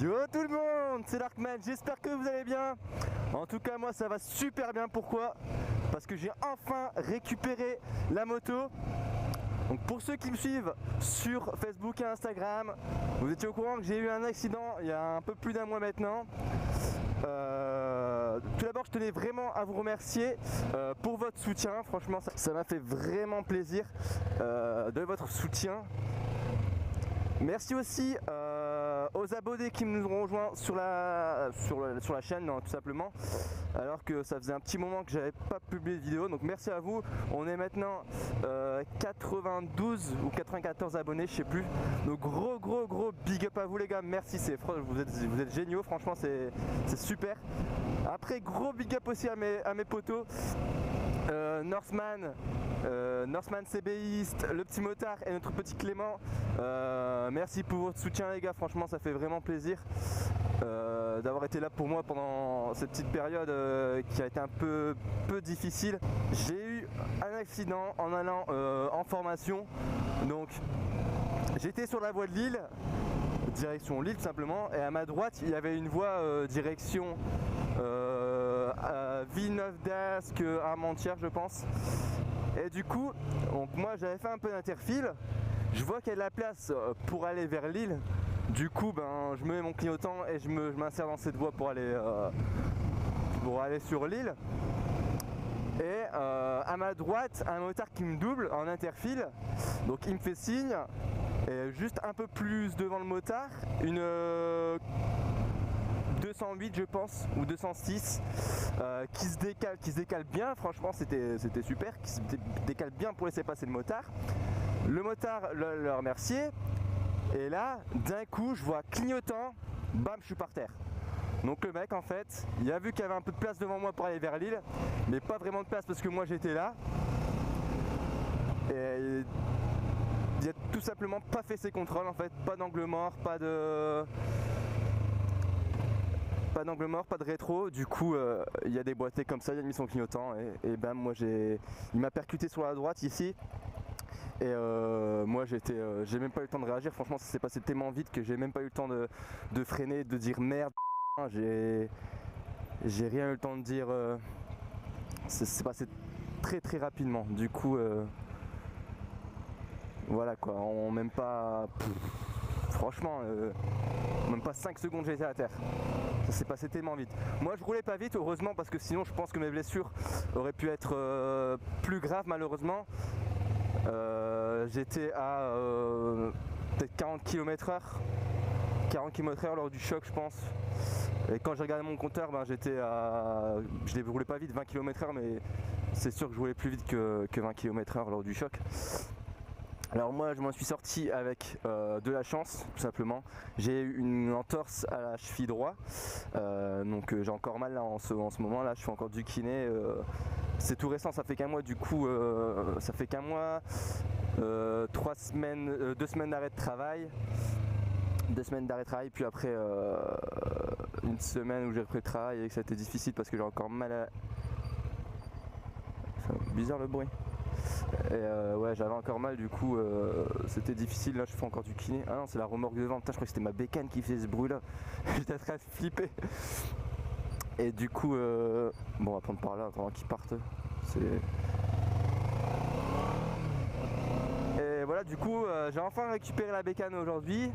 Yo tout le monde, c'est Darkman, j'espère que vous allez bien. En tout cas moi ça va super bien, pourquoi? Parce que j'ai enfin récupéré la moto. Donc pour ceux qui me suivent sur Facebook et Instagram, vous étiez au courant que j'ai eu un accident il y a un peu plus d'un mois maintenant. Tout d'abord je tenais vraiment à vous remercier pour votre soutien, franchement ça m'a fait vraiment plaisir de votre soutien. Merci aussi aux abonnés qui nous ont rejoints sur la chaîne, tout simplement, alors que ça faisait un petit moment que j'avais pas publié de vidéo, donc merci à vous. On est maintenant 92 ou 94 abonnés, je sais plus, donc gros big up à vous les gars, merci, vous êtes géniaux, franchement c'est super. Après gros big up aussi à mes potos, Northman CBiste, le petit motard et notre petit Clément. Merci pour votre soutien les gars, franchement ça fait vraiment plaisir d'avoir été là pour moi pendant cette petite période qui a été un peu difficile. J'ai eu un accident en allant en formation, donc j'étais sur la voie de Lille, direction Lille tout simplement, et à ma droite il y avait une voie direction à Villeneuve d'Ascq, Armentières je pense. Et du coup, donc moi j'avais fait un peu d'interfile, je vois qu'il y a de la place pour aller vers Lille. Du coup ben, je me mets mon clignotant et je m'insère dans cette voie pour aller sur Lille. Et à ma droite, un motard qui me double en interfile, donc il me fait signe, et juste un peu plus devant le motard, une 208 je pense, ou 206, qui se décale bien, franchement c'était super, qui se décale bien pour laisser passer le motard. Le motard le remerciait, et là d'un coup je vois clignotant, bam, je suis par terre. Donc le mec en fait, il a vu qu'il y avait un peu de place devant moi pour aller vers Lille, mais pas vraiment de place parce que moi j'étais là. Et il a tout simplement pas fait ses contrôles en fait, pas d'angle mort, pas d'angle mort, pas de rétro, du coup il a déboîté comme ça, il a mis son clignotant et bam, moi il m'a percuté sur la droite ici. Et moi j'ai même pas eu le temps de réagir, franchement ça s'est passé tellement vite que j'ai même pas eu le temps de freiner, de dire merde, j'ai rien eu le temps de dire, c'est passé très rapidement, du coup voilà quoi, on même pas, franchement même pas 5 secondes j'étais à terre. Ça s'est passé tellement vite. Moi je roulais pas vite heureusement, parce que sinon je pense que mes blessures auraient pu être plus graves malheureusement. J'étais à peut-être 40 km/h. 40 km/h lors du choc je pense. Et quand j'ai regardé mon compteur, ben, je ne roulais pas vite, 20 km/h, mais c'est sûr que je roulais plus vite que 20 km/h lors du choc. Alors moi je m'en suis sorti avec de la chance tout simplement. J'ai eu une entorse à la cheville droite, donc j'ai encore mal là en ce moment là, je fais encore du kiné. C'est tout récent, ça fait qu'un mois, du coup ça fait qu'un mois, 2 semaines d'arrêt de travail. 2 semaines d'arrêt de travail, puis après une semaine où j'ai repris le travail et que ça a été difficile parce que j'ai encore mal à... C'est bizarre le bruit. Et ouais, j'avais encore mal, du coup c'était difficile. Là je fais encore du kiné. Ah non, c'est la remorque devant, putain, je crois que c'était ma bécane qui faisait ce bruit là. J'étais en train de flipper. Et du coup bon, on va prendre par là, attends qu'ils partent. Et voilà, du coup j'ai enfin récupéré la bécane aujourd'hui.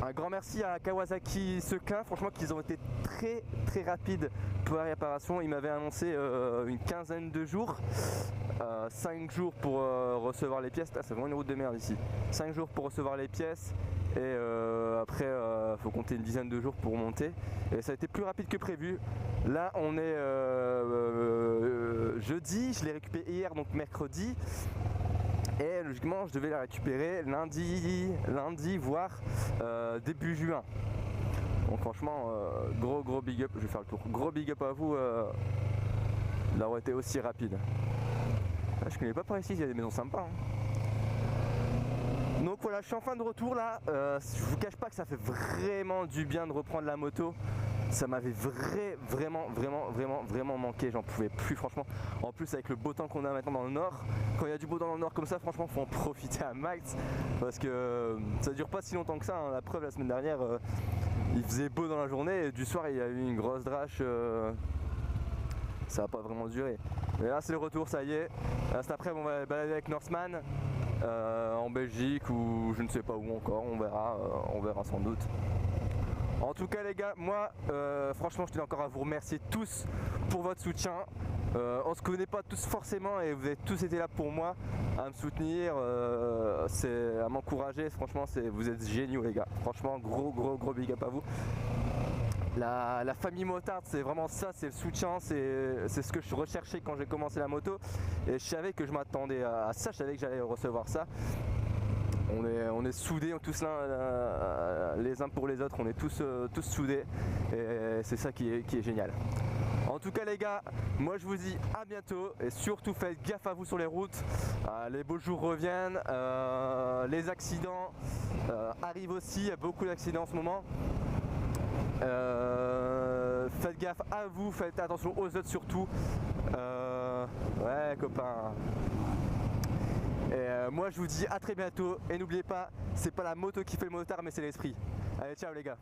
Un grand merci à Kawasaki Sequin, franchement qu'ils ont été très rapides pour la réparation. Ils m'avaient annoncé une quinzaine de jours, 5 jours pour recevoir les pièces. Ah, c'est vraiment une route de merde ici. 5 jours pour recevoir les pièces, et après faut compter une dizaine de jours pour monter, et ça a été plus rapide que prévu. Là on est jeudi, je l'ai récupéré hier, donc mercredi. Et logiquement je devais la récupérer lundi voire début juin. Donc franchement gros big up, je vais faire le tour, gros big up à vous d'avoir été aussi rapide. Ah, je connais pas par ici, il y a des maisons sympas hein. Donc voilà, je suis enfin de retour là. Je vous cache pas que ça fait vraiment du bien de reprendre la moto. ça m'avait vraiment manqué, j'en pouvais plus franchement. En plus avec le beau temps qu'on a maintenant dans le nord, quand il y a du beau temps dans le nord comme ça, franchement faut en profiter à max parce que ça dure pas si longtemps que ça, hein. La preuve, la semaine dernière il faisait beau dans la journée et du soir il y a eu une grosse drache, ça n'a pas vraiment duré. Mais là c'est le retour, ça y est. Là, cet après on va balader avec Norseman en Belgique ou je ne sais pas où encore, on verra sans doute. En tout cas les gars, moi franchement je tenais encore à vous remercier tous pour votre soutien. On se connaît pas tous forcément et vous avez tous été là pour moi, à me soutenir, à m'encourager. Franchement vous êtes géniaux les gars. Franchement gros big up à vous. La famille motarde, c'est vraiment ça, c'est le soutien, c'est ce que je recherchais quand j'ai commencé la moto. Et je savais que je m'attendais à ça, je savais que j'allais recevoir ça. On est soudés, tous l'un les uns pour les autres, on est tous soudés et c'est ça qui est génial. En tout cas les gars, moi je vous dis à bientôt et surtout faites gaffe à vous sur les routes. Les beaux jours reviennent, les accidents arrivent aussi, il y a beaucoup d'accidents en ce moment. Faites gaffe à vous, faites attention aux autres surtout. Ouais copains. Et moi je vous dis à très bientôt et n'oubliez pas, c'est pas la moto qui fait le motard mais c'est l'esprit. Allez ciao les gars.